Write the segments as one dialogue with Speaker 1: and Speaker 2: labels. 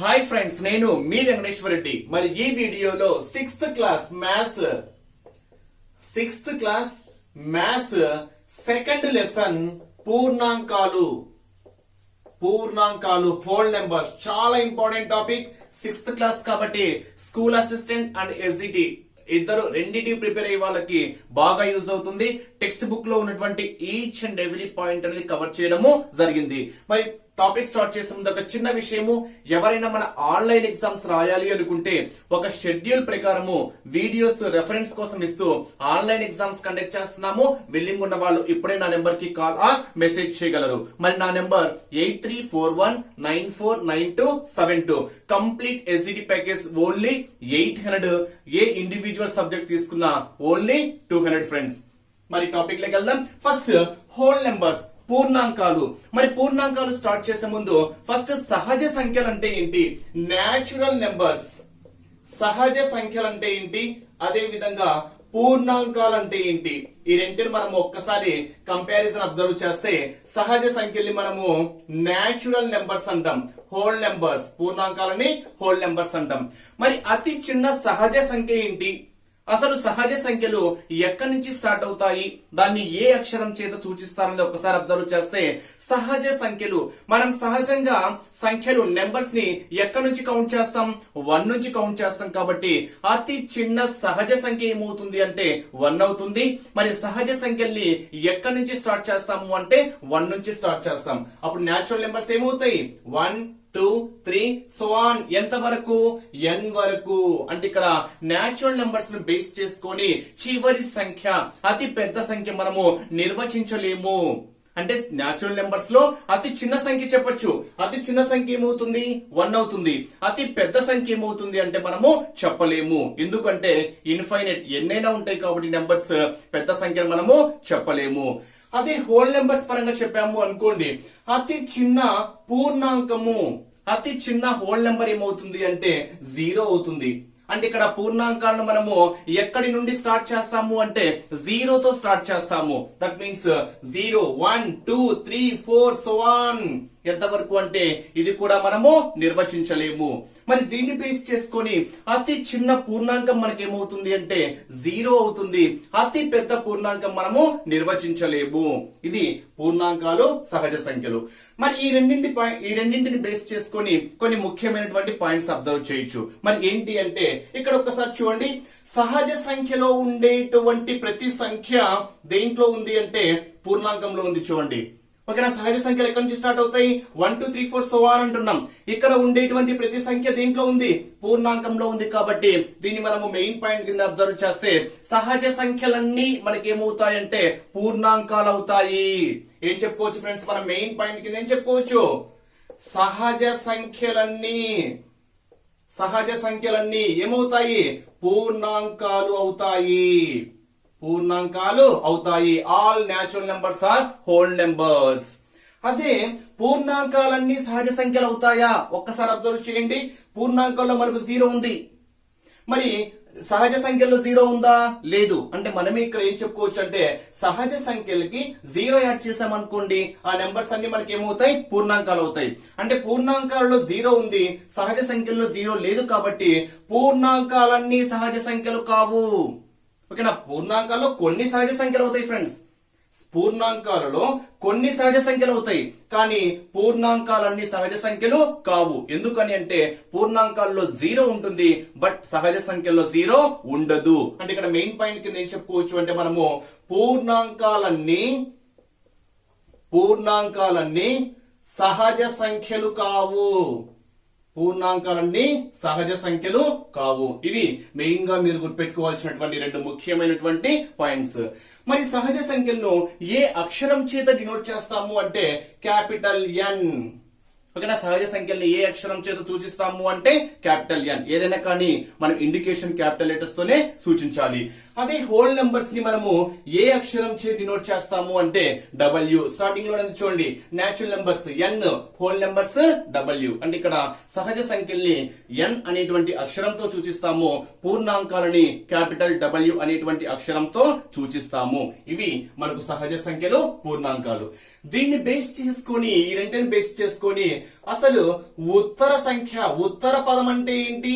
Speaker 1: Hi friends, నేను మీ వెంకటేశ్వర రెడ్డి. మరి ఈ వీడియోలో sixth class maths second lesson పూర్ణాంకాలు హోల్ నెంబర్స్ చాలా ఇంపార్టెంట్ టాపిక్. సిక్స్త్ క్లాస్ కాబట్టి స్కూల్ అసిస్టెంట్ అండ్ ఎస్జిటి ఇద్దరు రెండింటి ప్రిపేర్ అయ్యే వాళ్ళకి బాగా యూజ్ అవుతుంది. టెక్స్ట్ బుక్ లో ఉన్నటువంటి ఈచ్ అండ్ ఎవ్రీ పాయింట్ అనేది కవర్ చేయడము జరిగింది. మరి టాపిక్ స్టార్ట్ చేసే ముందు ఒక చిన్న విషయము, ఎవరైనా మన ఆన్లైన్ ఎగ్జామ్స్ రాయాలి అనుకుంటే ఒక షెడ్యూల్ ప్రకారము వీడియోస్ రెఫరెన్స్ కోసం ఇస్తూ ఆన్లైన్ ఎగ్జామ్స్ కండక్ట్ చేస్తున్నాము. విల్లింగ్ ఉన్న వాళ్ళు ఇప్పుడే నా నెంబర్ కి కాల్ మెసేజ్ చేయగలరు. మరి నా number 8341949272. Complete SGT package only 800. ఏ ఇండివిజువల్ సబ్జెక్ట్ తీసుకున్నా ఓన్లీ 200 ఫ్రెండ్స్. మరి టాపిక్ లోకి వెళ్దాం. ఫస్ట్ హోల్ నెంబర్స్, పూర్ణాంకాలు. మరి పూర్ణాంకాలు స్టార్ట్ చేసే ముందు ఫస్ట్ సహజ సంఖ్యలు అంటే ఏంటి, న్యాచురల్ నెంబర్స్ సహజ సంఖ్యలు అంటే ఏంటి, అదే విధంగా పూర్ణాంకాలు అంటే ఏంటి, ఈ రెంటిని మనం ఒక్కసారి కంపారిజన్ అబ్జర్వ్ చేస్తే సహజ సంఖ్యల్ని మనము న్యాచురల్ నెంబర్స్ అంటాం, హోల్ నెంబర్స్. పూర్ణాంకాలని హోల్ నెంబర్స్ అంటాం. మరి అతి చిన్న సహజ సంఖ్య ఏంటి, అసలు సహజ సంఖ్యలు ఎక్కడి నుంచి స్టార్ట్ అవుతాయి, దాన్ని ఏ అక్షరం చేత సూచిస్తారని ఒకసారి అబ్జర్వ్ చేస్తే సహజ సంఖ్యలు మనం సహజంగా సంఖ్యలు నెంబర్స్ ని ఎక్కడి నుంచి కౌంట్ చేస్తాం, 1 నుంచి కౌంట్ చేస్తాం. కాబట్టి అతి చిన్న సహజ సంఖ్య ఏమవుతుంది అంటే 1 అవుతుంది. మరి సహజ సంఖ్యల్ని ఎక్కడి నుంచి స్టార్ట్ చేస్తాము అంటే 1 నుంచి స్టార్ట్ చేస్తాం. అప్పుడు న్యాచురల్ నెంబర్స్ ఏమవుతాయి 1 2 3 సో ఆన్ ఎంత వరకు n వరకు. అంటే ఇక్కడ న్యాచురల్ నెంబర్స్ ను బేస్ చేసుకొని చివరి సంఖ్య అతి పెద్ద సంఖ్య మనము నిర్వచించలేము. అంటే న్యాచురల్ నెంబర్స్ లో అతి చిన్న సంఖ్య చెప్పొచ్చు. అతి చిన్న సంఖ్య ఏమవుతుంది 1 అవుతుంది. అతి పెద్ద సంఖ్య ఏమవుతుంది అంటే మనము చెప్పలేము. ఎందుకంటే ఇన్ఫైనైట్ ఎన్నైనా ఉంటాయి కాబట్టి నెంబర్స్ పెద్ద సంఖ్యను మనము చెప్పలేము. అదే హోల్ నెంబర్స్ పరంగా చెప్పాము అనుకోండి, అతి చిన్న పూర్ణాంకము అతి చిన్న హోల్ నెంబర్ ఏమవుతుంది అంటే 0 అవుతుంది. అంటే ఇక్కడ పూర్ణాంకాలను మనము ఎక్కడి నుండి స్టార్ట్ చేస్తాము అంటే 0 తో స్టార్ట్ చేస్తాము. దట్ మీన్స్ 0 1 2 3 4 సో ఆన్ ఎంతవరకు అంటే ఇది కూడా మనము నిర్వచించలేము. మరి దీన్ని బేస్ చేసుకొని అతి చిన్న పూర్ణాంకం మనకేమవుతుంది అంటే 0 అవుతుంది. అతి పెద్ద పూర్ణాంకం మనము నిర్వచించలేము. ఇది పూర్ణాంకాలు సహజ సంఖ్యలు. మరి ఈ రెండింటిని బేస్ చేసుకొని కొన్ని ముఖ్యమైనటువంటి పాయింట్స్ అబ్జర్వ్ చేయొచ్చు. మరి ఏంటి అంటే ఇక్కడ ఒక్కసారి చూడండి, సహజ సంఖ్యలో ఉండేటువంటి ప్రతి సంఖ్య దేంట్లో ఉంది అంటే పూర్ణాంకంలో ఉంది. చూడండి, ఓకేనా. సహజ సంఖ్యలు ఎక్కడి నుంచి స్టార్ట్ అవుతాయి 1 2 3 4 సో ఆన్ అంటున్నాం. ఇక్కడ ఉండేటువంటి ప్రతి సంఖ్య దేంట్లో ఉంది పూర్ణాంకంలో ఉంది. కాబట్టి దీన్ని మనము మెయిన్ పాయింట్ కింద అబ్జర్వ్ చేస్తే సహజ సంఖ్యలన్నీ మనకి ఏమవుతాయంటే పూర్ణాంకాలు అవుతాయి. ఏం చెప్పుకోవచ్చు ఫ్రెండ్స్, మనం మెయిన్ పాయింట్ కింద ఏం చెప్పుకోవచ్చు, సహజ సంఖ్యలన్నీ ఏమవుతాయి పూర్ణాంకాలు అవుతాయి. All natural numbers are whole numbers. అదే పూర్ణాంకాలన్నీ సహజ సంఖ్యలు అవుతాయా, ఒక్కసారి అబ్జర్వ్ చేయండి. పూర్ణాంకాల్లో మనకు 0 ఉంది, మరి సహజ సంఖ్యలో 0 ఉందా, లేదు. అంటే మనమే ఇక్కడ ఏం చెప్పుకోవచ్చు అంటే సహజ సంఖ్యలకి 0 యాడ్ చేసామనుకోండి, ఆ నెంబర్స్ అన్ని మనకి ఏమవుతాయి పూర్ణాంకాలు అవుతాయి. అంటే పూర్ణాంకాలలో 0 ఉంది, సహజ సంఖ్యలో 0 లేదు. కాబట్టి పూర్ణాంకాలన్నీ సహజ సంఖ్యలు కావు. ఓకేనా. పూర్ణాంకాల్లో కొన్ని సహజ సంఖ్యలు అవుతాయి ఫ్రెండ్స్, పూర్ణాంకాలలో కొన్ని సహజ సంఖ్యలు అవుతాయి, కానీ పూర్ణాంకాలన్నీ సహజ సంఖ్యలు కావు. ఎందుకని అంటే పూర్ణాంకాల్లో 0 ఉంటుంది, బట్ సహజ సంఖ్యలో 0 ఉండదు. అంటే ఇక్కడ మెయిన్ పాయింట్ కింద ఏం చెప్పుకోవచ్చు అంటే మనము పూర్ణాంకాలన్నీ సహజ సంఖ్యలు కావు. ఇవి మెయిన్ గా మీరు గుర్తుపెట్టుకోవాల్సినటువంటి 2 ముఖ్యమైనటువంటి పాయింట్స్. మరి సహజ సంఖ్యలను ఏ అక్షరం చేత డినోట్ చేస్తాము అంటే క్యాపిటల్ N. ఓకేనా. సహజ సంఖ్యల్ని ఏ అక్షరం చేత సూచిస్తాము అంటే క్యాపిటల్ N. ఏదైనా కానీ మనం ఇండికేషన్ క్యాపిటల్ లెటర్స్ తోనే సూచించాలి. అదే హోల్ నెంబర్స్ ని మనము ఏ అక్షరం చే డినోట్ చేస్తాము అంటే W. స్టార్టింగ్ లో చూడండి, natural numbers N, whole numbers W. అంటే ఇక్కడ సహజ సంఖ్యల్ని N అనేటువంటి అక్షరంతో సూచిస్తాము, పూర్ణాంకాలని క్యాపిటల్ W అనేటువంటి అక్షరంతో సూచిస్తాము. ఇవి మనకు సహజ సంఖ్యలు, పూర్ణాంకాలు. దీన్ని బేస్ చేసుకొని, ఈ రెంటిని బేస్ చేసుకొని అసలు ఉత్తర సంఖ్య, ఉత్తర పదం అంటే ఏంటి,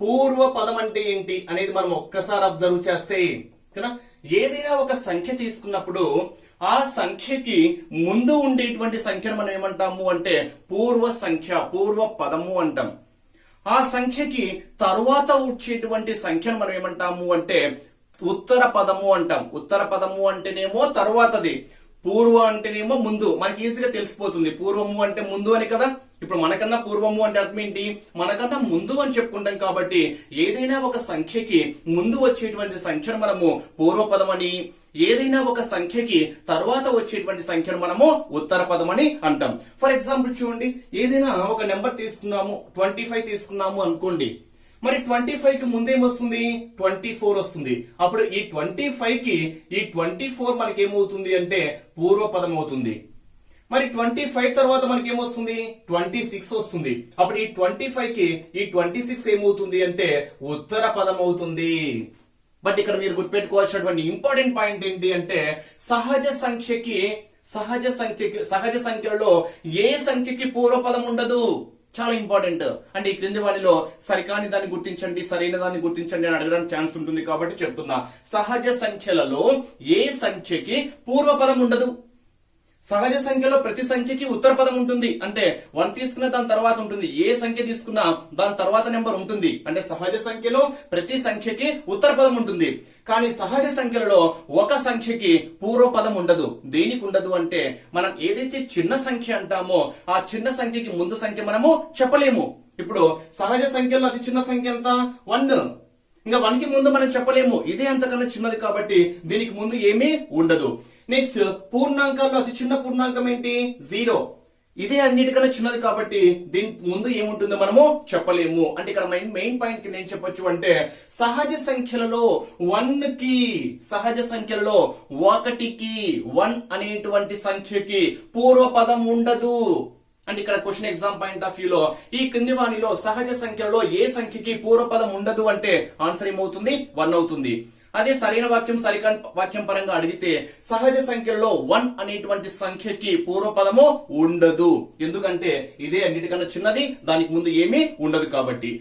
Speaker 1: పూర్వ పదం అంటే ఏంటి అనేది మనం ఒక్కసారి అబ్జర్వ్ చేస్తే కదా, ఏదైనా ఒక సంఖ్య తీసుకున్నప్పుడు ఆ సంఖ్యకి ముందు ఉండేటువంటి సంఖ్యను మనం ఏమంటాము అంటే పూర్వ సంఖ్య, పూర్వ పదము అంటాం. ఆ సంఖ్యకి తరువాత వచ్చేటువంటి సంఖ్యను మనం ఏమంటాము అంటే ఉత్తర పదము అంటాం. ఉత్తర పదము అంటేనేమో తరువాతది, పూర్వ అంటేనేమో ముందు. మనకి ఈజీగా తెలిసిపోతుంది పూర్వము అంటే ముందు అని కదా. ఇప్పుడు మనకన్నా పూర్వము అంటే అర్థం ఏంటి, మనకన్నా ముందు అని చెప్పుకుంటాం. కాబట్టి ఏదైనా ఒక సంఖ్యకి ముందు వచ్చేటువంటి సంఖ్యను మనము పూర్వపదం అని, ఏదైనా ఒక సంఖ్యకి తర్వాత వచ్చేటువంటి సంఖ్యను మనము ఉత్తర పదం అని అంటాం. ఫర్ ఎగ్జాంపుల్ చూడండి, ఏదైనా ఒక నెంబర్ తీసుకున్నాము, 25 తీసుకున్నాము అనుకోండి. మరి 25 కి ముందేమొస్తుంది, 24 వస్తుంది. అప్పుడు ఈ 25 కి ఈ 24 మనకి ఏమవుతుంది అంటే పూర్వ పదం అవుతుంది. మరి 25 తర్వాత మనకి ఏమొస్తుంది, 26 వస్తుంది. అప్పుడు ఈ 25 కి ఈ 26 ఏమవుతుంది అంటే ఉత్తర పదం అవుతుంది. బట్ ఇక్కడ మీరు గుర్తుపెట్టుకోవాల్సినటువంటి ఇంపార్టెంట్ పాయింట్ ఏంటి అంటే సహజ సంఖ్యలలో ఏ సంఖ్యకి పూర్వపదం ఉండదు. చాలా ఇంపార్టెంట్. అంటే ఈ క్రింది వాటిలో సరికాని దాన్ని గుర్తించండి, సరైన దాన్ని గుర్తించండి అని అడగడానికి ఛాన్స్ ఉంటుంది కాబట్టి చెప్తున్నా. సహజ సంఖ్యలలో ఏ సంఖ్యకి పూర్వపదం ఉండదు. సహజ సంఖ్యలో ప్రతి సంఖ్యకి ఉత్తర పదం ఉంటుంది. అంటే 1 తీసుకున్న దాని తర్వాత ఉంటుంది, ఏ సంఖ్య తీసుకున్నా దాని తర్వాత నెంబర్ ఉంటుంది. అంటే సహజ సంఖ్యలో ప్రతి సంఖ్యకి ఉత్తర పదం ఉంటుంది. కానీ సహజ సంఖ్యలలో ఒక సంఖ్యకి పూర్వపదం ఉండదు. దేనికి ఉండదు అంటే మనం ఏదైతే చిన్న సంఖ్య అంటామో ఆ చిన్న సంఖ్యకి ముందు సంఖ్య మనము చెప్పలేము. ఇప్పుడు సహజ సంఖ్యలో అతి చిన్న సంఖ్య ఎంత, 1. ఇంకా 1 కి ముందు మనం చెప్పలేము, ఇదే అంతకన్నా చిన్నది కాబట్టి దీనికి ముందు ఏమీ ఉండదు. నెక్స్ట్ పూర్ణాంకాల్లో అతి చిన్న పూర్ణాంకం ఏంటి, 0. ఇదే అన్నిటికన్నా చిన్నది కాబట్టి దీనికి ముందు ఏముంటుందో మనము చెప్పలేము. అంటే ఇక్కడ మెయిన్ పాయింట్ కింద ఏం చెప్పొచ్చు అంటే సహజ సంఖ్యలలో 1 కి, సహజ సంఖ్యలలో 1కి, 1 అనేటువంటి సంఖ్యకి పూర్వపదం ఉండదు. అంటే ఇక్కడ క్వశ్చన్ ఎగ్జామ్ పాయింట్ ఆఫ్ వ్యూలో ఈ క్రింది వాణిలో సహజ సంఖ్యలో ఏ సంఖ్యకి పూర్వపదం ఉండదు అంటే ఆన్సర్ ఏమవుతుంది, 1 అవుతుంది. అదే సరైన వాక్యం, సరికాని వాక్యం పరంగా అడిగితే సహజ సంఖ్యలో 1 అనేటువంటి సంఖ్యకి పూర్వపదము ఉండదు. ఎందుకంటే ఇదే అన్నిటికన్నా చిన్నది, దానికి ముందు ఏమీ ఉండదు కాబట్టి.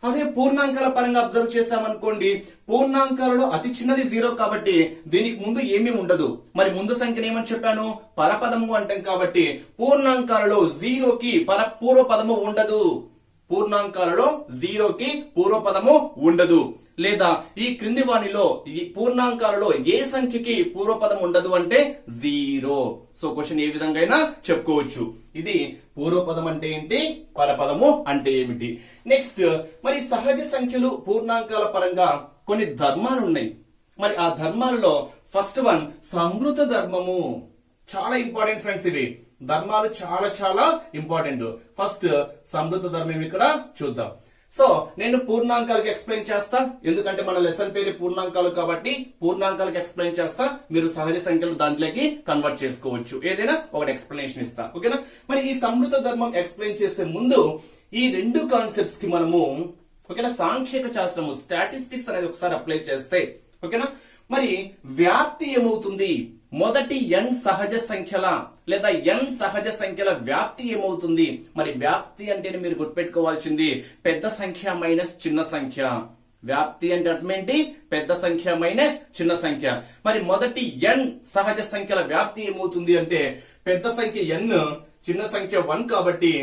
Speaker 1: అదే పూర్ణాంకాల పరంగా అబ్జర్వ్ చేశామనుకోండి, పూర్ణాంకాలలో అతి చిన్నది 0 కాబట్టి దీనికి ముందు ఏమీ ఉండదు. మరి ముందు సంఖ్యను ఏమని చెప్పాను, పరపదము అంటాం. కాబట్టి పూర్ణాంకాలలో 0కి పూర్వపదము ఉండదు. పూర్ణాంకాలలో 0కి పూర్వపదము ఉండదు. లేదా ఈ క్రింది వాణిలో ఈ పూర్ణాంకాలలో ఏ సంఖ్యకి పూర్వపదం ఉండదు అంటే 0. సో క్వశ్చన్ ఏ విధంగా అయినా చెప్పుకోవచ్చు. ఇది పూర్వపదం అంటే ఏంటి, పరపదము అంటే ఏమిటి. నెక్స్ట్ మరి సహజ సంఖ్యలు, పూర్ణాంకాల పరంగా కొన్ని ధర్మాలు ఉన్నాయి. మరి ఆ ధర్మాలలో ఫస్ట్ వన్ సంవృత ధర్మము. చాలా ఇంపార్టెంట్ ఫ్రెండ్స్, ఇవి ధర్మాలు చాలా చాలా ఇంపార్టెంట్. ఫస్ట్ సంవృత ధర్మం ఇక్కడ చూద్దాం. సో నేను పూర్ణాంకాలకు ఎక్స్ప్లెయిన్ చేస్తా, ఎందుకంటే మన లెసన్ పేరు పూర్ణాంకాలు కాబట్టి పూర్ణాంకాలకు ఎక్స్ప్లెయిన్ చేస్తా. మీరు సహజ సంఖ్యలు దాంట్లోకి కన్వర్ట్ చేసుకోవచ్చు. ఏదైనా ఒకటి ఎక్స్ప్లెనేషన్ ఇస్తా, ఓకేనా. మరి ఈ సంవృత ధర్మం ఎక్స్ప్లెయిన్ చేసే ముందు ఈ రెండు కాన్సెప్ట్స్ కి మనము ఓకేనా సాంఖ్యక శాస్త్రము, స్టాటిస్టిక్స్ అనేది ఒకసారి అప్లై చేస్తే ఓకేనా. మరి వ్యాప్తి ఏమవుతుంది, మొదటి n సహజ సంఖ్యల లేదా n సహజ సంఖ్యల వ్యాప్తి ఏమవుతుంది. మరి వ్యాప్తి అంటే మీరు గుర్తుపెట్టుకోవాల్సింది పెద్ద సంఖ్య మైనస్ చిన్న సంఖ్య. వ్యాప్తి అంటే అర్థం ఏంటి, పెద్ద సంఖ్య మైనస్ చిన్న సంఖ్య. మరి మొదటి n సహజ సంఖ్యల వ్యాప్తి ఏమవుతుంది అంటే పెద్ద సంఖ్య n, చిన్న సంఖ్య 1 కాబట్టి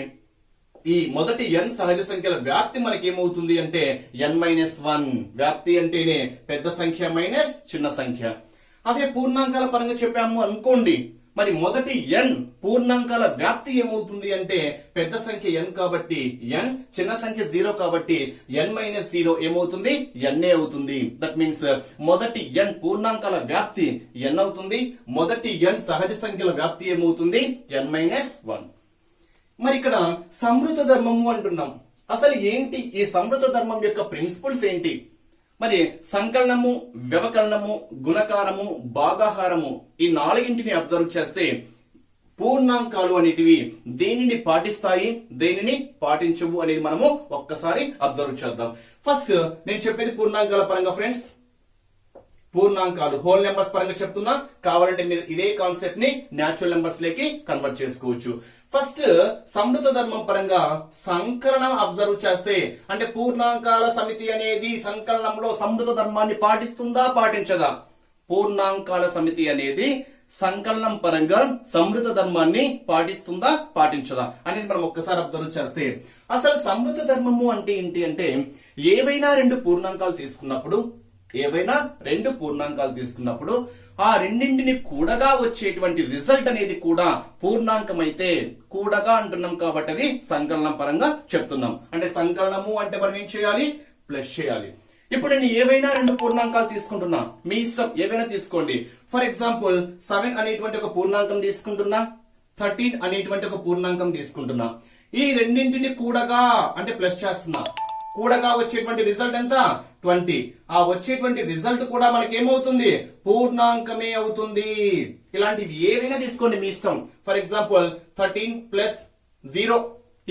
Speaker 1: ఈ మొదటి n సహజ సంఖ్యల వ్యాప్తి మనకి ఏమవుతుంది అంటే n-1. వ్యాప్తి అంటేనే పెద్ద సంఖ్య మైనస్ చిన్న సంఖ్య. అదే పూర్ణాంకాల పరంగా చెప్పాము అనుకోండి, మరి మొదటి n పూర్ణాంకాల వ్యాప్తి ఏమవుతుంది అంటే పెద్ద సంఖ్య n కాబట్టి n, చిన్న సంఖ్య 0 కాబట్టి n-0 ఏమవుతుంది, n అవుతుంది. దట్ మీన్స్ మొదటి n పూర్ణాంకాల వ్యాప్తి n అవుతుంది. మొదటి n సహజ సంఖ్యల వ్యాప్తి ఏమవుతుంది, n-1. మరి ఇక్కడ సంవృత ధర్మము అంటున్నాం. అసలు ఏంటి ఈ సంవృత ధర్మం యొక్క ప్రిన్సిపల్స్ ఏంటి? మరి సంకలనము, వ్యవకలనము, గుణకారము, భాగాహారము ఈ నాలుగింటిని అబ్జర్వ్ చేస్తే పూర్ణాంకాలు అనేటివి దేనిని పాటిస్తాయి, దేనిని పాటించవు అనేది మనము ఒక్కసారి అబ్జర్వ్ చేద్దాం. ఫస్ట్ నేను చెప్పేది పూర్ణాంకాల పరంగా ఫ్రెండ్స్, పూర్ణాంకాలు హోల్ నెంబర్స్ పరంగా చెప్తున్నా. కావాలంటే మీరు ఇదే కాన్సెప్ట్ ని న్యాచురల్ నెంబర్స్ లేకి కన్వర్ట్ చేసుకోవచ్చు. ఫస్ట్ సమృద్ధ ధర్మం పరంగా సంకలనం అబ్జర్వ్ చేస్తే, అంటే పూర్ణాంకాల సమితి అనేది సంకలనంలో సమృద్ధ ధర్మాన్ని పాటిస్తుందా, పాటించదా? పూర్ణాంకాల సమితి అనేది సంకలనం పరంగా సమృద్ధ ధర్మాన్ని పాటిస్తుందా, పాటించదా అనేది మనం ఒక్కసారి అబ్జర్వ్ చేస్తే, అసలు సమృద్ధ ధర్మము అంటే ఏంటి అంటే ఏవైనా రెండు పూర్ణాంకాలు తీసుకున్నప్పుడు ఆ రెండింటిని కూడగా వచ్చేటువంటి రిజల్ట్ అనేది కూడా పూర్ణాంకం అయితే, కూడగా అంటున్నాం కాబట్టి అది సంకలనం పరంగా చెప్తున్నాం. అంటే సంకలనము అంటే మనం ఏం చేయాలి, ప్లస్ చేయాలి. ఇప్పుడు నేను ఏవైనా రెండు పూర్ణాంకాలు తీసుకుంటున్నా, మీ ఇష్టం ఏవైనా తీసుకోండి. ఫర్ ఎగ్జాంపుల్ 7 అనేటువంటి ఒక పూర్ణాంకం తీసుకుంటున్నా, 13 అనేటువంటి ఒక పూర్ణాంకం తీసుకుంటున్నా. ఈ రెండింటిని కూడగా అంటే ప్లస్ చేస్తున్నా, కూడగా వచ్చేటువంటి రిజల్ట్ ఎంత, 20. ఆ వచ్చేటువంటి రిజల్ట్ కూడా మనకి ఏమవుతుంది, పూర్ణాంకమే అవుతుంది. ఇలాంటివి ఏవైనా తీసుకోండి మీ ఇష్టం. ఫర్ ఎగ్జాంపుల్ 13 ప్లస్ 0,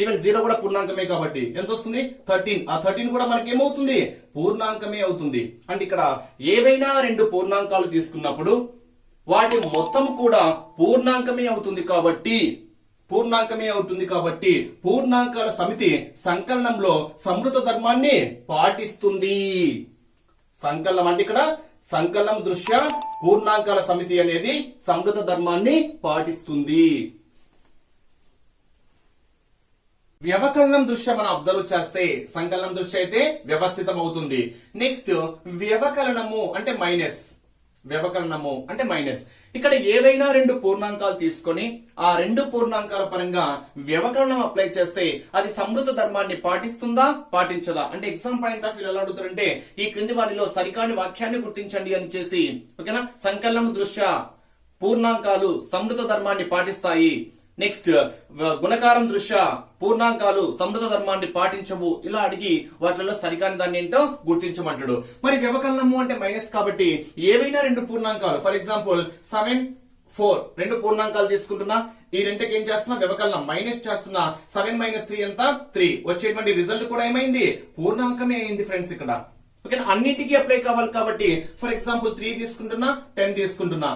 Speaker 1: ఈవెన్ 0 కూడా పూర్ణాంకమే కాబట్టి ఎంత వస్తుంది, 13. ఆ 13 కూడా మనకి ఏమవుతుంది, పూర్ణాంకమే అవుతుంది. అంటే ఇక్కడ ఏవైనా రెండు పూర్ణాంకాలు తీసుకున్నప్పుడు వాటి మొత్తం కూడా పూర్ణాంకమే అవుతుంది కాబట్టి పూర్ణాంకాల సమితి సంకలనంలో సమృద్ధ ధర్మాన్ని పాటిస్తుంది. సంకలనం అంటే ఇక్కడ సంకలనం దృష్ట్యా పూర్ణాంకాల సమితి అనేది సమృద్ధ ధర్మాన్ని పాటిస్తుంది. వ్యవకలనం దృష్ట్యా మనం అబ్జర్వ్ చేస్తే సంకలనం దృష్ట్యా అయితే వ్యవస్థితం అవుతుంది. నెక్స్ట్ వ్యవకలనము అంటే మైనస్. ఇక్కడ ఏవైనా రెండు పూర్ణాంకాలు తీసుకొని ఆ రెండు పూర్ణాంకాల పరంగా వ్యవకలనం అప్లై చేస్తే అది సమృద్ధ ధర్మాన్ని పాటిస్తుందా, పాటించదా? అంటే ఎగ్జామ్ పాయింట్ ఆఫ్ వ్యూ ఎలా అడుగుతారంటే ఈ క్రింది వారిలో సరికాని వాక్యాన్ని గుర్తించండి అని చేసి, ఓకేనా. సంకలనం దృష్ట్యా పూర్ణాంకాలు సమృద్ధ ధర్మాన్ని పాటిస్తాయి. నెక్స్ట్ గుణకారం దృష్ట్యా పూర్ణాంకాలు సమృద్ధ ధర్మాన్ని పాటించవు. ఇలా అడిగి వాటిలో సరికాని దాన్ని ఏంటో గుర్తించమంటాడు. మరి వ్యవకలనము అంటే మైనస్ కాబట్టి ఏవైనా రెండు పూర్ణాంకాలు, ఫర్ ఎగ్జాంపుల్ 7, 4 రెండు పూర్ణాంకాలు తీసుకుంటున్నా. ఈ రెండుకి ఏం చేస్తున్నా, వ్యవకలనం మైనస్ చేస్తున్నా. 7 - 3 ఎంత, 3. వచ్చేటువంటి రిజల్ట్ కూడా ఏమైంది, పూర్ణాంకమే అయింది ఫ్రెండ్స్ ఇక్కడ. ఓకే, అన్నింటికీ అప్లై కావాలి కాబట్టి ఫర్ ఎగ్జాంపుల్ 3 తీసుకుంటున్నా, 10 తీసుకుంటున్నా,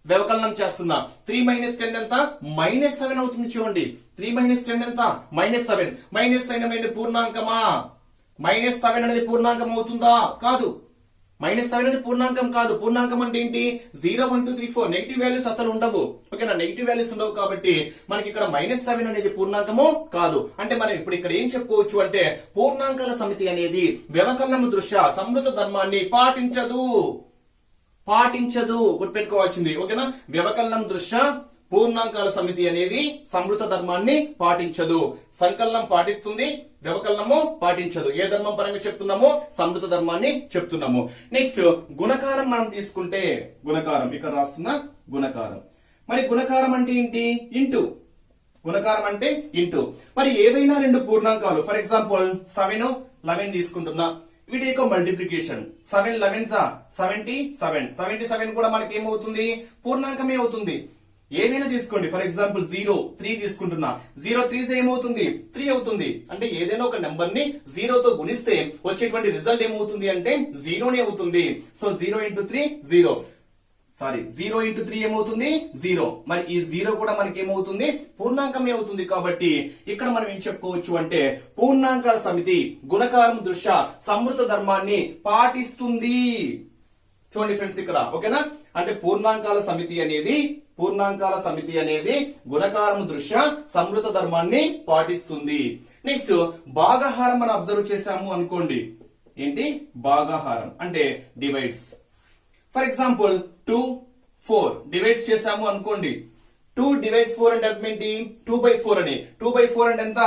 Speaker 1: వ్యవకలనం చేస్తున్నా. 3 - 10 ఎంత, -7 అవుతుంది. చూడండి 3 - 10 ఎంత, -7. -7 పూర్ణాంకమా? -7 అనేది పూర్ణాంకం అవుతుందా? కాదు. -7 అనేది పూర్ణాంకం కాదు. పూర్ణాంకం అంటే ఏంటి, 0, 1, 2, 3, 4 నెగిటివ్ వాల్యూస్ అసలు ఉండవు. ఓకేనా, నెగిటివ్ వాల్యూస్ ఉండవు కాబట్టి మనకి ఇక్కడ -7 అనేది పూర్ణాంకము కాదు. అంటే మనం ఇప్పుడు ఇక్కడ ఏం చెప్పుకోవచ్చు అంటే పూర్ణాంకాల సమితి అనేది వ్యవకలనం దృష్ట్యా సమృద్ధ ధర్మాన్ని పాటించదు. గుర్తుపెట్టుకోవాల్సింది. ఓకేనా, వ్యవకలనం దృష్ట్యా పూర్ణాంకాల సమితి అనేది సమృద్ధ ధర్మాన్ని పాటించదు. సంకలనం పాటిస్తుంది, వ్యవకలనము పాటించదు. ఏ ధర్మం పరంగా చెప్తున్నామో, సమృద్ధ ధర్మాన్ని చెప్తున్నాము. నెక్స్ట్ గుణకారం మనం తీసుకుంటే, గుణకారం ఇక్కడ రాస్తున్న గుణకారం. మరి గుణకారం అంటే ఏంటి, ఇంటూ. గుణకారం అంటే ఇంటూ. మరి ఏవైనా రెండు పూర్ణాంకాలు, ఫర్ ఎగ్జాంపుల్ 7, 11 తీసుకుంటున్నా. వీటి యొక్క మల్టిప్లికేషన్ 7 11s 77. 77 కూడా మనకి ఏమవుతుంది, పూర్ణాంకమే అవుతుంది. ఏదైనా తీసుకోండి, ఫర్ ఎగ్జాంపుల్ 0, 3 తీసుకుంటున్నా. 0 3 ఏమవుతుంది, 3 అవుతుంది. అంటే ఏదైనా ఒక నెంబర్ ని 0 తో గుణిస్తే వచ్చేటువంటి రిజల్ట్ ఏమవుతుంది అంటే 0నే అవుతుంది. సో 0 × 3 0. 0 × 3 ఏమవుతుంది, 0. మరి ఈ 0 కూడా మనకి ఏమవుతుంది, పూర్ణాంకమే అవుతుంది. కాబట్టి ఇక్కడ మనం ఏం చెప్పుకోవచ్చు అంటే పూర్ణాంకాల సమితి గుణకారం దృష్ట్యా సమృద్ధ ధర్మాన్ని పాటిస్తుంది. చూడండి ఫ్రెండ్స్ ఇక్కడ. ఓకేనా, అంటే పూర్ణాంకాల సమితి అనేది గుణకారం దృష్ట్యా సమృద్ధ ధర్మాన్ని పాటిస్తుంది. నెక్స్ట్ భాగాహారం మనం అబ్జర్వ్ చేసాము అనుకోండి. ఏంటి భాగాహారం అంటే డివైడ్స్. ఫర్ ఎగ్జాంపుల్ 2, 4 డివైడ్స్ చేసాము అనుకోండి. 2 divides 4 అంటే అర్థం ఏంటి, 2/4 అని. 2/4 అంటే ఎంత,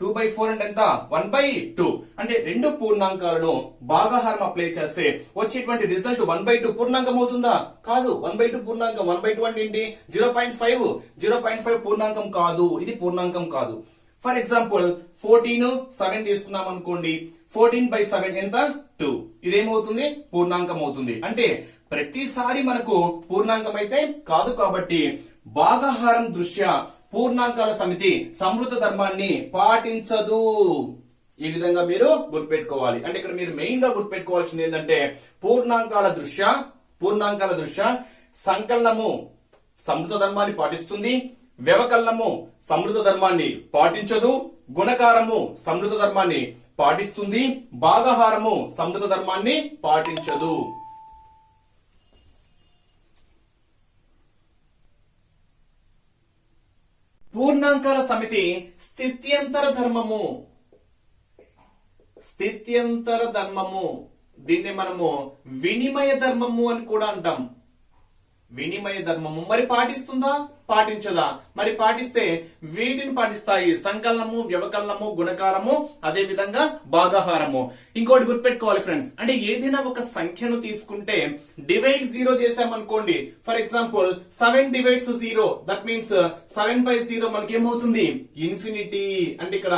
Speaker 1: 2/4 అంటే ఎంత, 1/2. అంటే రెండు పూర్ణాంకాలను భాగాహారం అప్లై చేస్తే వచ్చేటువంటి రిజల్ట్ 1/2 పూర్ణాంకం అవుతుందా? కాదు. 1/2 పూర్ణాంకం. 1/2 అంటే ఏంటి, 0.5. 0.5 పూర్ణాంకం కాదు, ఇది పూర్ణాంకం కాదు. ఫర్ ఎగ్జాంపుల్ 14, 7 తీసుకున్నాం అనుకోండి. 14/7 ఎంత 2. ఇదేమవుతుంది పూర్ణాంకం అవుతుంది. అంటే ప్రతిసారి మనకు పూర్ణాంకం అయితే కాదు కాబట్టి భాగాహారం దృష్ట్యా పూర్ణాంకాల సమితి సంవృత ధర్మాన్ని పాటించదు. ఈ విధంగా మీరు గుర్తుపెట్టుకోవాలి. అంటే ఇక్కడ మీరు మెయిన్ గా గుర్తుపెట్టుకోవాల్సింది ఏంటంటే పూర్ణాంకాల దృష్ట్యా సంకలనము సంవృత ధర్మాన్ని పాటిస్తుంది, వ్యవకలనము సంవృత ధర్మాన్ని పాటించదు, గుణకారము సంవృత ధర్మాన్ని పాటిస్తుంది, భాగాహారము సంవృత ధర్మాన్ని పాటించదు. పూర్ణాంకాల సమితి స్థిత్యంతర ధర్మము దీన్ని మనము వినిమయ ధర్మము అని కూడా అంటాం. వినిమయ ధర్మము మరి పాటిస్తుందా పాటించదా? మరి పాటిస్తే వీటిని పాటిస్తాయి సంకలనము, వ్యవకలనము, గుణకారము, అదే విధంగా భాగాహారము. ఇంకోటి గుర్తుపెట్టుకోవాలి ఫ్రెండ్స్, అంటే ఏదైనా ఒక సంఖ్యను తీసుకుంటే డివైడ్ 0 చేసామనుకోండి. For example 7 divides 0, that means 7/0 మనకి ఏమవుతుంది ఇన్ఫినిటీ. అంటే ఇక్కడ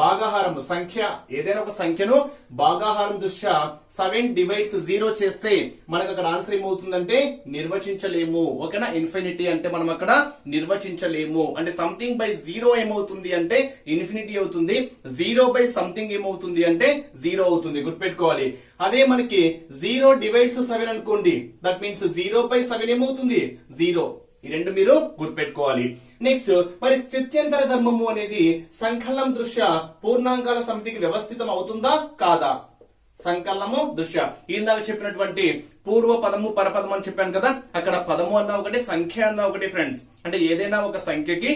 Speaker 1: భాగాహారం సంఖ్య ఏదైనా ఒక సంఖ్యను భాగాహారం దృష్ట్యా 7 divides 0 చేస్తే మనకు అక్కడ ఆన్సర్ ఏమవుతుందంటే నిర్వచించలేము. ఓకేనా? ఇన్ఫినిటీ అంటే మనం అక్కడ నిర్వచించలేము. అంటే సంథింగ్ బై 0 ఏమవుతుంది అంటే ఇన్ఫినిటీ అవుతుంది, 0/something ఏమవుతుంది అంటే 0 అవుతుంది. గుర్తుపెట్టుకోవాలి. అదే మనకి 0 divides 7 అనుకోండి, దట్ మీన్స్ 0/7 ఏమవుతుంది 0. ఈ రెండు మీరు గుర్తుపెట్టుకోవాలి. నెక్స్ట్ మరి స్థిత్యంతర ధర్మము అనేది సంకలనం దృష్ట్యా పూర్ణాంకాల సమితికి వ్యవస్థితం అవుతుందా కాదా? సంకలనము దృష్ట్యా ఇందాక చెప్పినటువంటి పూర్వ పదము పరపదము అని చెప్పాను కదా, అక్కడ పదము అన్న ఒకటి, సంఖ్య అన్న ఒకటి ఫ్రెండ్స్. అంటే ఏదైనా ఒక సంఖ్యకి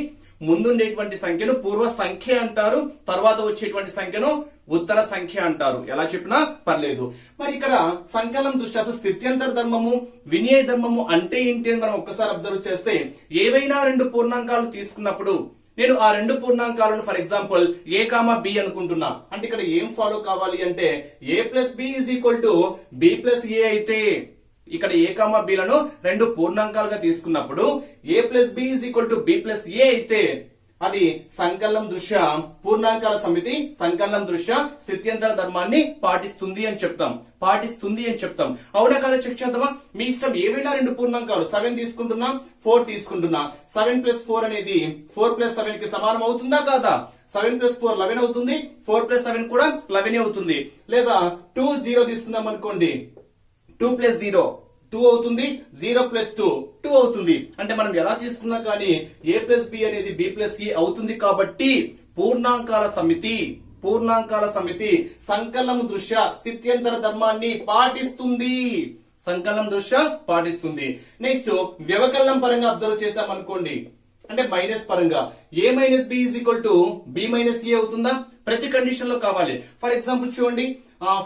Speaker 1: ముందుండేటువంటి సంఖ్యను పూర్వ సంఖ్య అంటారు, తర్వాత వచ్చేటువంటి సంఖ్యను ఉత్తర సంఖ్య అంటారు. ఎలా చెప్పినా పర్లేదు. మరి ఇక్కడ సంకలనం దృష్ట్యా స్థిత్యంతర ధర్మము, వినిమయ ధర్మము అంటే ఏంటి అని మనం ఒక్కసారి అబ్జర్వ్ చేస్తే, ఏవైనా రెండు పూర్ణాంకాలు తీసుకున్నప్పుడు నేను ఆ రెండు పూర్ణాంకాలను ఫర్ ఎగ్జాంపుల్ a, b అనుకుంటున్నా. అంటే ఇక్కడ ఏం ఫాలో కావాలి అంటే a+b=b+a అయితే ఇక్కడ a, b లను రెండు పూర్ణాంకాలుగా తీసుకున్నప్పుడు a+b=b+a అయితే అది సంకలనం దృష్ట్యా పూర్ణాంకాల సమితి సంకలనం దృష్ట్యా స్థిత్యంతర ధర్మాన్ని పాటిస్తుంది అని చెప్తాం. అవునా కదా? చెక్ చేద్దామా? మీ ఇష్టం. ఏవైనా రెండు పూర్ణాంకాలు 7 తీసుకుంటున్నా, 4 తీసుకుంటున్నా. 7+4 అనేది 4+7 కి సమానం అవుతుందా కాదా? 7+4 11 అవుతుంది, 4+7 కూడా 11 అవుతుంది. లేదా 2 0 తీసుకున్నాం అనుకోండి, 2+0 2 అవుతుంది, 0+2 2 అవుతుంది. అంటే మనం ఎలా తీసుకున్నా కానీ a+b అనేది b+a అవుతుంది. కాబట్టి పూర్ణాంకాల సమితి సంకలనం దృష్ట్యా స్థిత్యంతర ధర్మాన్ని పాటిస్తుంది. నెక్స్ట్ వ్యవకలనం పరంగా అబ్జర్వ్ చేసామనుకోండి, అంటే మైనస్ పరంగా a-b=b-a అవుతుందా? ప్రతి కండిషన్ లో కావాలి. ఫర్ ఎగ్జాంపుల్ చూడండి,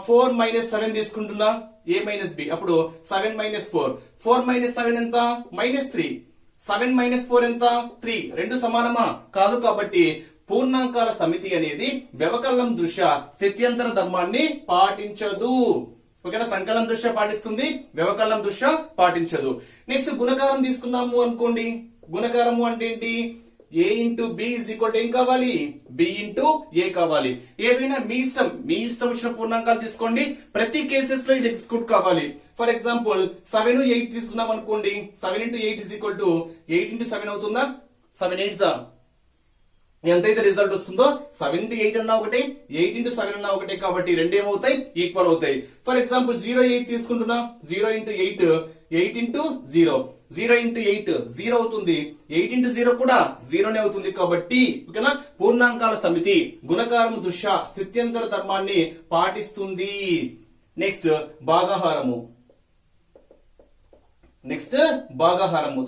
Speaker 1: 4 - 7 తీసుకుంటున్నా, a-b. అప్పుడు 7 - 4, 4 - 7 ఎంత? -3. 7 - 4 ఎంత? 3. రెండు సమానమా? కాదు. కాబట్టి పూర్ణాంకాల సమితి అనేది వ్యవకలనం దృష్ట్యా స్థిత్యంతర ధర్మాన్ని పాటించదు. ఓకేనా? సంకలనం దృష్ట్యా పాటిస్తుంది, వ్యవకలనం దృష్ట్యా పాటించదు. నెక్స్ట్ గుణకారం తీసుకున్నాము అనుకోండి. గుణకారము అంటే ఏంటి? a×b ఏం కావాలి? b×a కావాలి. ఏవైనా మీ ఇష్టం వచ్చిన పూర్ణాంకాలు తీసుకోండి. ప్రతి కేసెస్ లో ఇది ఎగ్జిక్యూట్ కావాలి. ఫర్ ఎగ్జాంపుల్ 7 8 తీసుకున్నాం అనుకోండి, 7 × 8 8 × 7 అవుతుందా? 7 8s ఎంతైతే రిజల్ట్ వస్తుందో 7 × 8 అన్నా ఒకటే, 8 × 7 అన్నా ఒకటే. కాబట్టి రెండు ఏమవుతాయి? ఈక్వల్ అవుతాయి. ఫర్ ఎగ్జాంపుల్ 0 8 తీసుకుంటున్నా, 0 × 8 8 × 0 0 × 8 0 అవుతుంది, 8 × 0 కూడా 0నే అవుతుంది. కాబట్టి ఓకేనా? పూర్ణాంకాల సమితి గుణకారము దృష్ట్యా స్థిత్యంతర ధర్మాన్ని పాటిస్తుంది. నెక్స్ట్ భాగాహారము.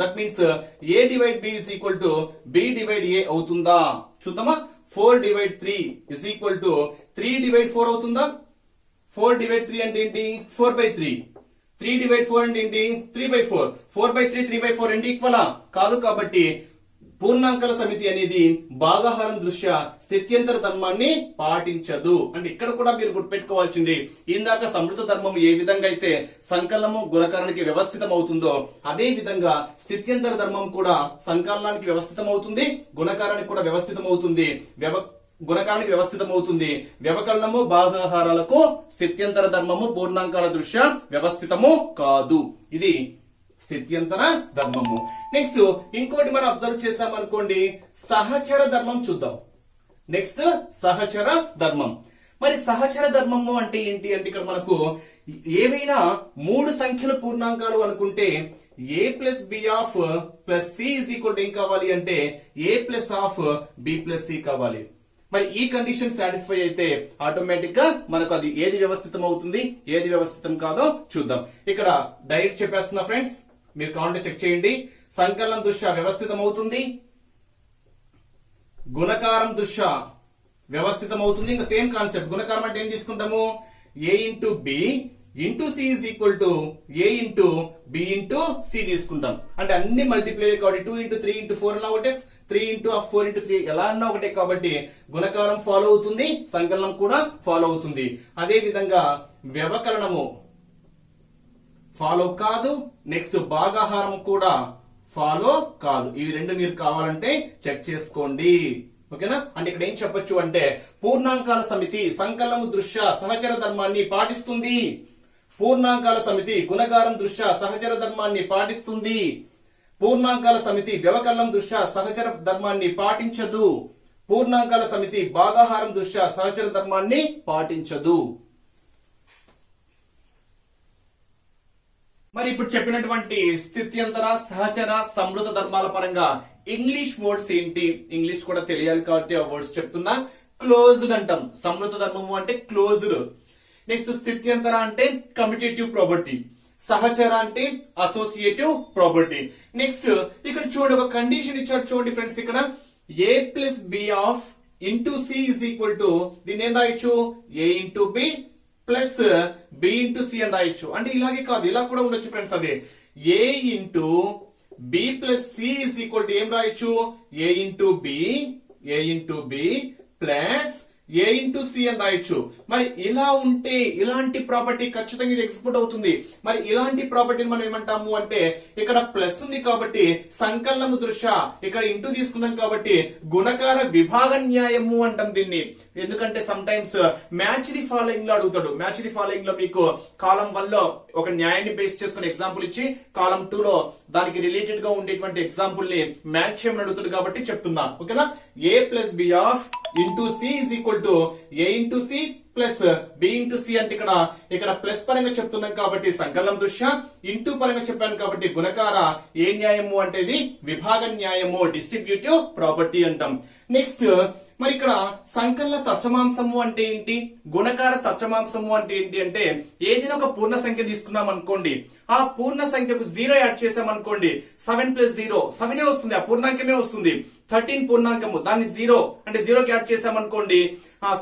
Speaker 1: దట్ మీన్స్ a/b=b/a అవుతుందా? చూద్దామా? 4/3 3/4 అవుతుందా? 4/3 అంటే ఏంటి? 4/3. 3/4 అంటే ఏంటి? 3/4. 4/3 3/4 అంటే ఈక్వలా? కాదు. కాబట్టి పూర్ణాంకాల సమితి అనేది భాగాహారం దృష్ట్యా స్థిత్యంతర ధర్మాన్ని పాటించదు. అంటే ఇక్కడ కూడా మీరు గుర్తుపెట్టుకోవాల్సింది, ఇందాక సంవృత ధర్మం ఏ విధంగా అయితే సంకలనము గుణకారానికి వ్యవస్థితం అవుతుందో అదే విధంగా స్థిత్యంతర ధర్మం కూడా సంకలనానికి వ్యవస్థితం అవుతుంది, గుణకారానికి కూడా వ్యవస్థితం అవుతుంది. గుణకారానికి వ్యవస్థితం అవుతుంది. వ్యవకలనము భాగాహారాలకు స్థిత్యంతర ధర్మము పూర్ణాంకాల దృష్ట్యా వ్యవస్థితము కాదు. ఇది స్థిత్యంతర ధర్మము. నెక్స్ట్ ఇంకోటి మనం అబ్జర్వ్ చేసామనుకోండి, సహచర ధర్మం చూద్దాం. నెక్స్ట్ సహచర ధర్మం. మరి సహచర ధర్మము అంటే ఏంటి అంటే ఇక్కడ మనకు ఏవైనా 3 సంఖ్యల పూర్ణాంకాలు అనుకుంటే a plus B of plus c is equal to ఏం కావాలి అంటే a plus of b plus c కావాలి. మరి ఈ కండిషన్ సాటిస్ఫై అయితే ఆటోమేటిక్ గా మనకు అది ఏది వ్యవస్థితం అవుతుంది, ఏది వ్యవస్థితం కాదో చూద్దాం. ఇక్కడ డైరెక్ట్ చెప్పేస్తున్నా ఫ్రెండ్స్, మీరు కావాలంటే చెక్ చేయండి. సంకలనం దృష్ట్యా వ్యవస్థితం అవుతుంది, గుణకారం దృష్ట్యా వ్యవస్థితం అవుతుంది. ఇంకా సేమ్ కాన్సెప్ట్, గుణకారం అంటే ఏం తీసుకుంటాము, a into b into C is equal to A into b into c తీసుకుంటాం. అంటే అన్ని మల్టిప్లై కాబట్టి 2 ఇంటూ 3 ఇంటూ 4 అన్నా ఒకటే, 3 ఇంటూ 4 ఇంటూ 3 ఎలా అన్నా ఒకటే. కాబట్టి గుణకారం ఫాలో అవుతుంది, సంకలనం కూడా ఫాలో అవుతుంది. అదే విధంగా వ్యవకలనము ఫాలో కాదు, నెక్స్ట్ భాగాహారం కూడా ఫాలో కాదు. ఇవి రెండు మీరు కావాలంటే చెక్ చేసుకోండి. ఓకేనా? అంటే ఇక్కడ ఏం చెప్పొచ్చు అంటే పూర్ణాంకాల సమితి సంకలనము దృష్ట్యా సహచర ధర్మాన్ని పాటిస్తుంది, పూర్ణాంకాల సమితి గుణకారం దృష్ట్యా సహచర ధర్మాన్ని పాటిస్తుంది, పూర్ణాంకాల సమితి వ్యవకలనం దృష్ట్యా సహచర ధర్మాన్ని పాటించదు, పూర్ణాంకాల సమితి భాగాహారం దృష్ట్యా సహచర ధర్మాన్ని పాటించదు. మరి ఇప్పుడు చెప్పినటువంటి స్థిత్యంతర సహచర సమృద్ధ ధర్మాల పరంగా ఇంగ్లీష్ వర్డ్స్ ఏంటి, ఇంగ్లీష్ కూడా తెలియాలి కాబట్టి ఆ వర్డ్స్ చెప్తున్నా. క్లోజ్డ్ అంటాం, సమృద్ధ ధర్మము అంటే క్లోజ్డ్. నెక్స్ట్ స్థిత్యంతర అంటే కమ్యూటేటివ్ ప్రాపర్టీ, సహచర అంటే అసోసియేటివ్ ప్రాపర్టీ. నెక్స్ట్ ఇక్కడ చూడండి, ఒక కండిషన్ ఇచ్చాడు చూడండి ఫ్రెండ్స్. ఇక్కడ A plus B of into C is equal to దీన్ని ఏం రాయొచ్చు, A into B plus B into C అని రాయొచ్చు. అంటే ఇలాగే కాదు, ఇలా కూడా ఉండొచ్చు ఫ్రెండ్స్. అదే A into B plus C is equal to ఏం రాయొచ్చు, A into B plus A into C అని రాయొచ్చు. మరి ఇలా ఉంటే ఇలాంటి ప్రాపర్టీ ఖచ్చితంగా ఇది ఎగ్జిక్యూట్ అవుతుంది. మరి ఇలాంటి ప్రాపర్టీని మనం ఏమంటాము అంటే ఇక్కడ ప్లస్ ఉంది కాబట్టి సంకలనము దృష్ట్యా ఇక్కడ ఇంటూ తీసుకున్నాం కాబట్టి గుణకార విభాగ న్యాయము అంటాం దీన్ని. ఎందుకంటే some times match the following లో అడుగుతాడు. మ్యాచ్ ది ఫాలోయింగ్ లో మీకు కాలం 1 లో ఒక న్యాయాన్ని బేస్ చేసుకుని ఎగ్జాంపుల్ ఇచ్చి కాలం 2 లో దానికి రిలేటెడ్ గా ఉండేటువంటి ఎగ్జాంపుల్ ని మ్యాచ్ చేయమని అడుగుతాడు కాబట్టి చెప్తున్నా. ఓకేనా? A plus B of into C is equal to A into C plus B into C అంటే ఇక్కడ ప్లస్ పరంగా చెప్తున్నాం కాబట్టి సంకలనం దృష్ట్యా, ఇంటూ పరంగా చెప్పాను కాబట్టి గుణకార ఏ న్యాయము అంటే ఇది విభాగ న్యాయము, డిస్ట్రిబ్యూటివ్ ప్రాపర్టీ అంటాం. నెక్స్ట్ మరి ఇక్కడ సంకలన తత్సమాంసము అంటే ఏంటి, గుణకార తత్సమాంసము అంటే ఏంటి అంటే ఏదైనా ఒక పూర్ణ సంఖ్య తీసుకున్నాం అనుకోండి, ఆ పూర్ణ సంఖ్యకు 0 యాడ్ చేసాం అనుకోండి, 7 ప్లస్ 0 7 వస్తుంది, ఆ పూర్ణాంకమే వస్తుంది. 13 పూర్ణాంకము, దాన్ని 0 అంటే 0కి యాడ్ చేసాం అనుకోండి,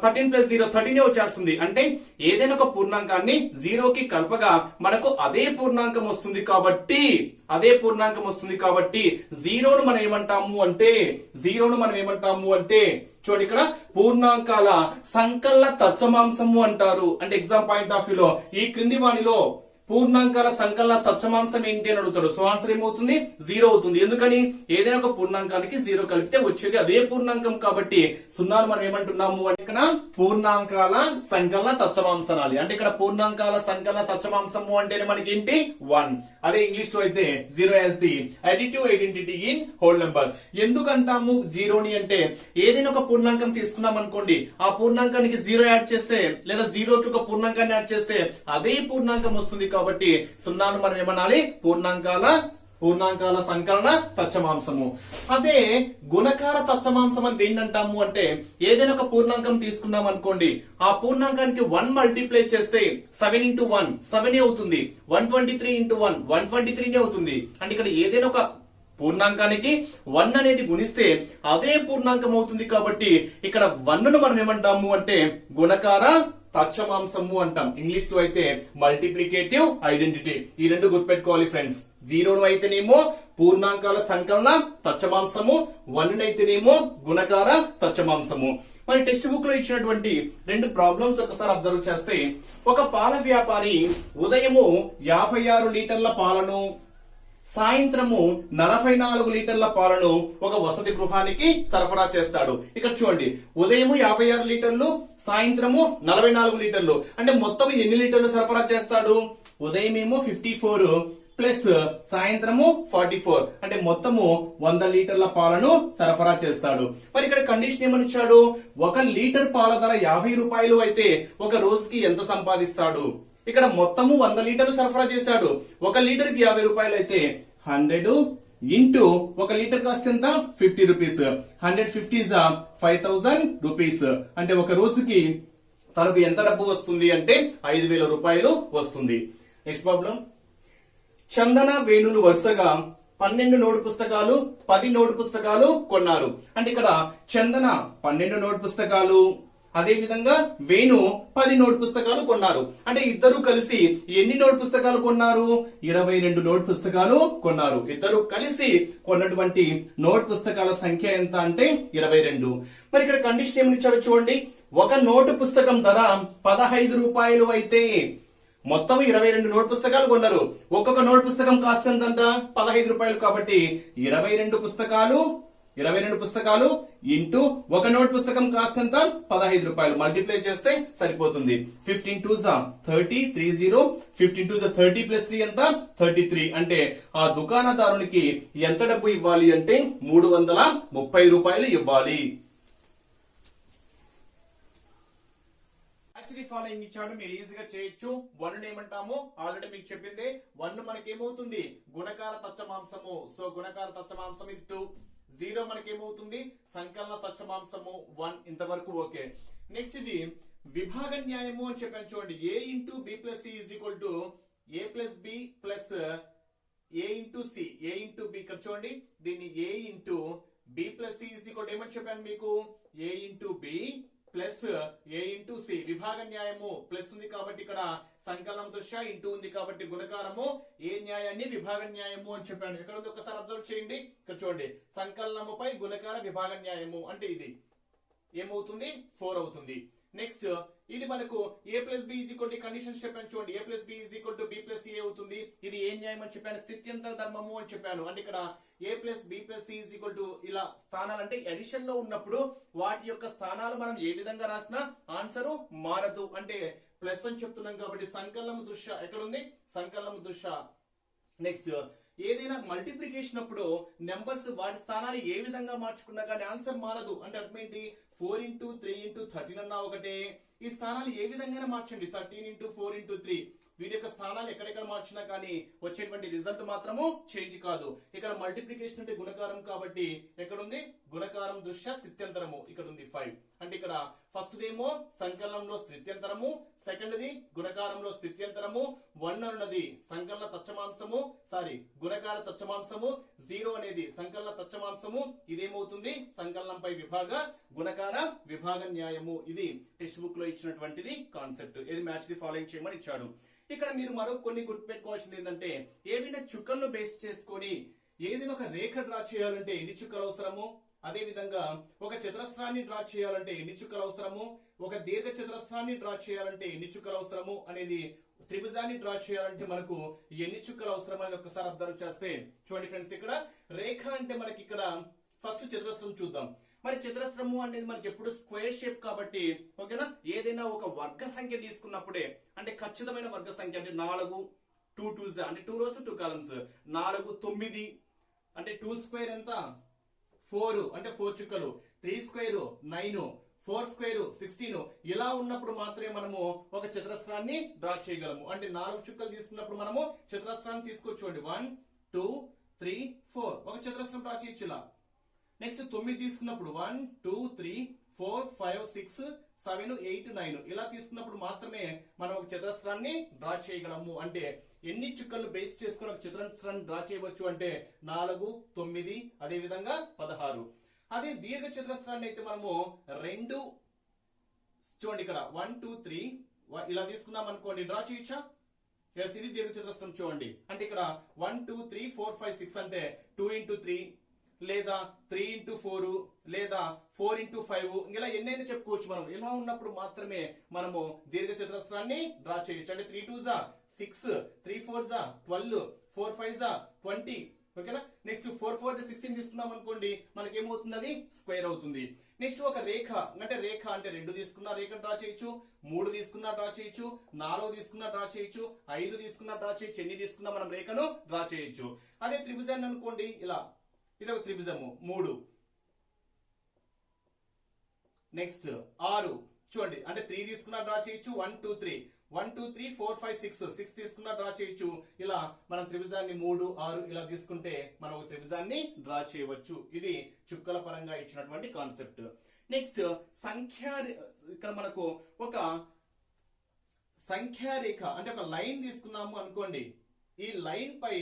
Speaker 1: 13 ప్లస్ 0 13 వచ్చేస్తుంది. అంటే ఏదైనా ఒక పూర్ణాంకాన్ని 0కి కలపగా మనకు అదే పూర్ణాంకం వస్తుంది కాబట్టి 0ను మనం ఏమంటాము అంటే చూడండి, ఇక్కడ పూర్ణాంకాల సంకలన తత్సమాంసము అంటారు. అంటే ఎగ్జామ్ పాయింట్ ఆఫ్ వ్యూ లో ఈ క్రింది వానిలో పూర్ణాంకాల సంకలన తత్సమాంసం ఏంటి అని అడుగుతాడు. సో ఆన్సర్ ఏమవుతుంది, 0 అవుతుంది. ఎందుకని ఏదైనా ఒక పూర్ణాంకానికి 0 కలిపితే వచ్చేది అదే పూర్ణాంకం కాబట్టి 0ను మనం ఏమంటున్నాము అంటే ఇక్కడ పూర్ణాంకాల సంకలన తత్సమాంసనాలి. అంటే ఇక్కడ పూర్ణాంకాల సంకలన తత్సమాంసము అంటే మనకి ఏంటి 1. అదే ఇంగ్లీష్ లో అయితే 0 as the additive identity in whole number. ఎందుకంటాము 0ని అంటే ఏదైనా ఒక పూర్ణాంకం తీసుకున్నాం అనుకోండి, ఆ పూర్ణాంకానికి 0 యాడ్ చేస్తే లేదా 0కి ఒక పూర్ణాంకాన్ని యాడ్ చేస్తే అదే పూర్ణాంకం వస్తుంది కాబట్టి 0ను మనం ఏమనాలి, పూర్ణాంకాల సంకలన తత్సమాంసము. అదే గుణకార తత్సమాంసం అని దేన్నంటాము అంటే ఏదైనా ఒక పూర్ణాంకం తీసుకున్నాం అనుకోండి, ఆ పూర్ణాంకానికి 1 మల్టిప్లై చేస్తే 7 ఇంటూ 1 7 అవుతుంది, 123 ఇంటూ 1 123 అవుతుంది. అంటే ఇక్కడ ఏదైనా ఒక పూర్ణాంకానికి 1 అనేది గుణిస్తే అదే పూర్ణాంకం అవుతుంది కాబట్టి ఇక్కడ 1ను మనం ఏమంటాము అంటే గుణకార తత్సమాంసము అంటాం. ఇంగ్లీష్ లో అయితే మల్టిప్లికేటివ్ ఐడెంటిటీ. ఈ రెండు గుర్తుపెట్టుకోవాలి ఫ్రెండ్స్. 0 అయితేనేమో పూర్ణాంకాల సంకలన తత్సమాంసము, 1 అయితేనేమో గుణకార తత్సమాంసము. మరి టెక్స్ట్ బుక్ లో ఇచ్చినటువంటి 2 ప్రాబ్లమ్స్ ఒకసారి అబ్జర్వ్ చేస్తే, ఒక పాల వ్యాపారి ఉదయము 56 లీటర్ల పాలను సాయంత్రము 44 లీటర్ల పాలను ఒక వసతి గృహానికి సరఫరా చేస్తాడు. ఇక్కడ చూడండి, ఉదయం 56 లీటర్లు, సాయంత్రము 44 లీటర్లు, అంటే మొత్తం ఎన్ని లీటర్లు సరఫరా చేస్తాడు? ఉదయం ఏమో 54 ప్లస్ సాయంత్రము 44, అంటే మొత్తము 100 లీటర్ల పాలను సరఫరా చేస్తాడు. మరి ఇక్కడ కండిషన్ ఏమని ఇచ్చాడు? 1 లీటర్ పాల ధర 50 రూపాయలు అయితే ఒక రోజుకి ఎంత సంపాదిస్తాడు? ఇక్కడ మొత్తము 100 లీటర్లు సరఫరా చేశాడు. 1 లీటర్ కి 50 రూపాయలు అయితే 100 ఇంటూ 1 లీటర్ కాస్ట్ ఎంత? 50 రూపీస్. 150 is 5000 rupees. అంటే ఒక రోజుకి తనకు ఎంత డబ్బు వస్తుంది అంటే 5000 రూపాయలు వస్తుంది. Next problem. చందన, వేణులు వరుసగా 12 నోటు పుస్తకాలు, 10 నోటు పుస్తకాలు కొన్నారు. అంటే ఇక్కడ చందన 12 నోటు పుస్తకాలు, అదే విధంగా వేణు 10 నోట్ పుస్తకాలు కొన్నారు. అంటే ఇద్దరు కలిసి ఎన్ని నోట్ పుస్తకాలు కొన్నారు? 22 నోట్ పుస్తకాలు కొన్నారు. ఇద్దరు కలిసి కొన్నటువంటి నోట్ పుస్తకాల సంఖ్య ఎంత అంటే 22. మరి ఇక్కడ కండిషన్ ఏమని ఇచ్చాడో చూడండి. ఒక నోటు పుస్తకం ధర 15 రూపాయలు అయితే మొత్తం 22 నోట్ పుస్తకాలు కొన్నారు. ఒక్కొక్క నోట్ పుస్తకం కాస్ట్ ఎంత? 15 రూపాయలు. కాబట్టి 22 పుస్తకాలు ఇంటూ ఒక నోట్ పుస్తకం కాస్ట్ ఎంత? 15 రూపాయలు. మల్టిప్లై చేస్తే సరిపోతుంది. 15 2s 30, 30, 15 2s 30 ప్లస్ 3 ఎంత? 33. అంటే ఆ దుకాణదారునికి ఎంత డబ్బు ఇవ్వాలి అంటే 330 రూపాయలు ఇవ్వాలి. ఫాలోయింగ్ ఇచ్చాడు, మీరు ఈజీగా చేయొచ్చు. 1 ఏమంటాము? ఆల్రెడీ మీకు చెప్పింది. 1 మనకేమవుతుంది? గుణకార తచ్చమాంసము. సో గుణకార తచ్చమాంసం ఇది 2. 0 మనకేమవుతుంది? సంకలన తచ్చమాంసము 1. ఇంతవరకు ఓకే. నెక్స్ట్ ఇది విభాగ న్యాయము అని చెప్పాను చూడండి. a into B plus C is equal to A plus B plus A into C. A into B, ఇక్కడ చూడండి, దీన్ని A into B plus C is equal to ఏమని చెప్పాను మీకు? A into B plus A into C. విభాగ న్యాయము plus ఉంది కాబట్టి ఇక్కడ సంకలనం దృష్ట్యా ఇంటూ ఉంది కాబట్టి గుణకారము. ఏ న్యాయాన్ని విభాగ న్యాయము అని చెప్పాను. ఇక్కడ ఉంది, ఒకసారి అబ్జర్వ్ చేయండి. ఇక్కడ చూడండి, సంకలనముపై గుణకార విభాగ న్యాయము అంటే ఇది ఏమవుతుంది? 4 అవుతుంది. నెక్స్ట్ ఇది మనకు A plus B is equal to conditions చెప్పాను చూడండి. A plus B is equal to B plus C అవుతుంది. ఇది ఏ న్యాయం అని చెప్పాను? స్థిత్యంతర ధర్మము అని చెప్పాను. అంటే ఇక్కడ A plus B plus C is equal to ఇలా స్థానాలు, అంటే ఎడిషన్ లో ఉన్నప్పుడు వాటి యొక్క స్థానాలు మనం ఏ విధంగా రాసినా ఆన్సర్ మారదు. అంటే ప్లస్ అని చెప్తున్నాం కాబట్టి సంకలనము దృష్ట్యా ఎక్కడ ఉంది? సంకలనము దృష్ట్యా. నెక్స్ట్ ఏదైనా మల్టిప్లికేషన్ అప్పుడు నెంబర్స్ వాటి స్థానాలు ఏ విధంగా మార్చుకున్నా కానీ ఆన్సర్ మారదు. అంటే అర్థం ఏంటి? 4 ఇంటూ 3 ఇంటూ 13 అన్నా ఒకటే. ఈ స్థానాలు ఏ విధంగా మార్చండి. 13 ఇంటూ 4 ఇంటూ 3 వీటి యొక్క స్థానాలు ఎక్కడెక్కడ మార్చినా కానీ వచ్చేటువంటి రిజల్ట్ మాత్రము చేంజ్ కాదు. ఇక్కడ మల్టిప్లికేషన్ అంటే గుణకారం కాబట్టి ఎక్కడుంది? గుణకారం దృష్ట్యా స్థిత్యంతరము ఇక్కడ ఉంది 5. అంటే ఇక్కడ ఫస్ట్ దేమో సంకలనంలో స్థిత్యంతరము, సెకండ్ ది గుణకారంలో స్థిత్యంతరము, 1 అన్నది సంకలన తచ్చమాంసము, గుణకార తచ్చమాంసము, 0 అనేది సంకలన తచ్చమాంసము. ఇదేమవుతుంది? సంకలనంపై విభాగ గుణకార విభాగ న్యాయము. ఇది టెక్స్ట్ బుక్ లో ఇచ్చినటువంటిది కాన్సెప్ట్. ఇది మ్యాచ్ ది ఫాలోయింగ్ చేయమని ఇచ్చాడు. ఇక్కడ మీరు మరో కొన్ని గుర్తుపెట్టుకోవాల్సింది ఏంటంటే, ఏవైనా చుక్కలను బేస్ చేసుకొని ఏదైనా ఒక రేఖ డ్రా చేయాలంటే ఎన్ని చుక్కలు అవసరము, అదే విధంగా ఒక చతురస్రాన్ని డ్రా చేయాలంటే ఎన్ని చుక్కలు అవసరము, ఒక దీర్ఘ చతురస్రాన్ని డ్రా చేయాలంటే ఎన్ని చుక్కలు అవసరము అనేది, త్రిభుజాన్ని డ్రా చేయాలంటే మనకు ఎన్ని చుక్కలు అవసరం అనేది ఒకసారి అబ్జర్వ్ చేస్తే చూడండి ఫ్రెండ్స్. ఇక్కడ రేఖ అంటే మనకి ఇక్కడ ఫస్ట్ చతురస్రం చూద్దాం. మరి చతురస్రము అనేది మనకి ఎప్పుడు స్క్వేర్ షేప్ కాబట్టి ఓకేనా. ఏదైనా ఒక వర్గ సంఖ్య తీసుకున్నప్పుడే, అంటే ఖచ్చితమైన వర్గ సంఖ్య అంటే 4 2 2s అంటే 2 rows 2 columns, 4 9 అంటే 2 స్క్వేర్ ఎంత 4 అంటే 4 చుక్కలు, 3 స్క్వేర్ 9, 4 స్క్వేర్ 16. ఇలా ఉన్నప్పుడు మాత్రమే మనము ఒక చతురస్రాన్ని డ్రా చేయగలము. అంటే 4 చుక్కలు తీసుకున్నప్పుడు మనము చతురస్రాన్ని తీసుకోవచ్చు. 1 2 3 4 ఒక చతురస్రం డ్రా చేయొచ్చు ఇలా. నెక్స్ట్ 9 తీసుకున్నప్పుడు 1 2 3 4 5 6 7 8 9 ఇలా తీసుకున్నప్పుడు మాత్రమే మనం ఒక చతురస్రాన్ని డ్రా చేయగలము. అంటే ఎన్ని చుక్కలు బేస్ చేసుకుని ఒక చతురస్రాన్ని డ్రా చేయవచ్చు అంటే 4 9 అదే విధంగా 16. అదే దీర్ఘ చతురస్రాన్ని అయితే మనము 2 చూడండి ఇక్కడ 1 2 3 ఇలా తీసుకున్నాం అనుకోండి, డ్రా చేయొచ్చా? ఎస్, ఇది దీర్ఘ చతురస్రం చూడండి. అంటే ఇక్కడ 1 2 3 4 5 6 అంటే 2 ఇంటూ 3 లేదా 3x4 లేదా 4x5 ఇలా ఎన్నైనా చెప్పుకోవచ్చు. మనం ఇలా ఉన్నప్పుడు మాత్రమే మనము దీర్ఘ చతురస్రాన్ని డ్రా చేయొచ్చు. అంటే 3 2 6, 3 4 12, 4 5 20. ఓకేనా. నెక్స్ట్ 4 4 16 తీసుకున్నాం అనుకోండి, మనకి ఏమవుతుంది, అది స్క్వేర్ అవుతుంది. నెక్స్ట్ ఒక రేఖ అంటే 2 తీసుకున్నా రేఖ డ్రా చేయొచ్చు, 3 తీసుకున్నా డ్రా చేయొచ్చు, 4 తీసుకున్నా డ్రా చేయొచ్చు, 5 తీసుకున్నా డ్రా చేయొచ్చు, ఎన్ని తీసుకున్నా మనం రేఖను డ్రా చేయొచ్చు. అదే త్రిభుజాన్ని అనుకోండి, ఇలా ఇది ఒక త్రిభుజము 3. నెక్స్ట్ 6 చూడండి, అంటే 3 తీసుకున్నా డ్రా చేయొచ్చు, 1 2 3 1 2 3 4 5 6 తీసుకున్నా డ్రా చేయొచ్చు. ఇలా మనం త్రిభుజాన్ని 3 6 ఇలా తీసుకుంటే మనం ఒక త్రిభుజాన్ని డ్రా చేయవచ్చు. ఇది చుక్కల పరంగా ఇచ్చినటువంటి కాన్సెప్ట్. నెక్స్ట్ ఇక్కడ మనకు ఒక సంఖ్యారేఖ అంటే ఒక లైన్ తీసుకున్నాము అనుకోండి, ఈ లైన్ పై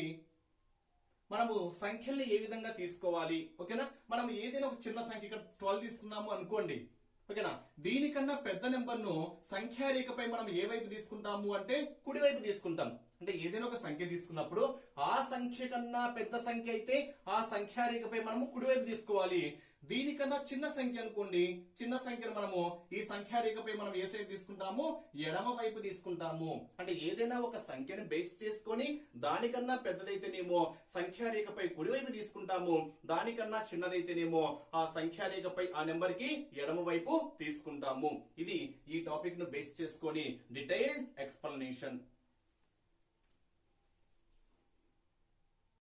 Speaker 1: మనము సంఖ్యల్ని ఏ విధంగా తీసుకోవాలి. ఓకేనా. మనం ఏదైనా ఒక చిన్న సంఖ్య ఇక్కడ 12 తీసుకున్నాము అనుకోండి, ఓకేనా. దీనికన్నా పెద్ద నెంబర్ ను సంఖ్యారేఖపై మనం ఏ వైపు తీసుకుంటాము అంటే కుడి వైపు తీసుకుంటాం. అంటే ఏదైనా ఒక సంఖ్య తీసుకున్నప్పుడు ఆ సంఖ్య కన్నా పెద్ద సంఖ్య అయితే ఆ సంఖ్యారేఖపై మనము కుడివైపు తీసుకోవాలి. దీనికన్నా చిన్న సంఖ్య అనుకోండి, చిన్న సంఖ్యను మనము ఈ సంఖ్యారేఖపై మనం ఏ సైడ్ తీసుకుంటాము, ఎడమ వైపు తీసుకుంటాము. అంటే ఏదైనా ఒక సంఖ్యను బేస్ చేసుకొని దానికన్నా పెద్దదైతేనేమో సంఖ్యారేఖపై కుడివైపు తీసుకుంటాము, దానికన్నా చిన్నదైతేనేమో ఆ సంఖ్యారేఖపై ఆ నెంబర్ కి ఎడమ వైపు తీసుకుంటాము. ఇది ఈ టాపిక్ ను బేస్ చేసుకొని డీటెయిల్ ఎక్స్ప్లెనేషన్.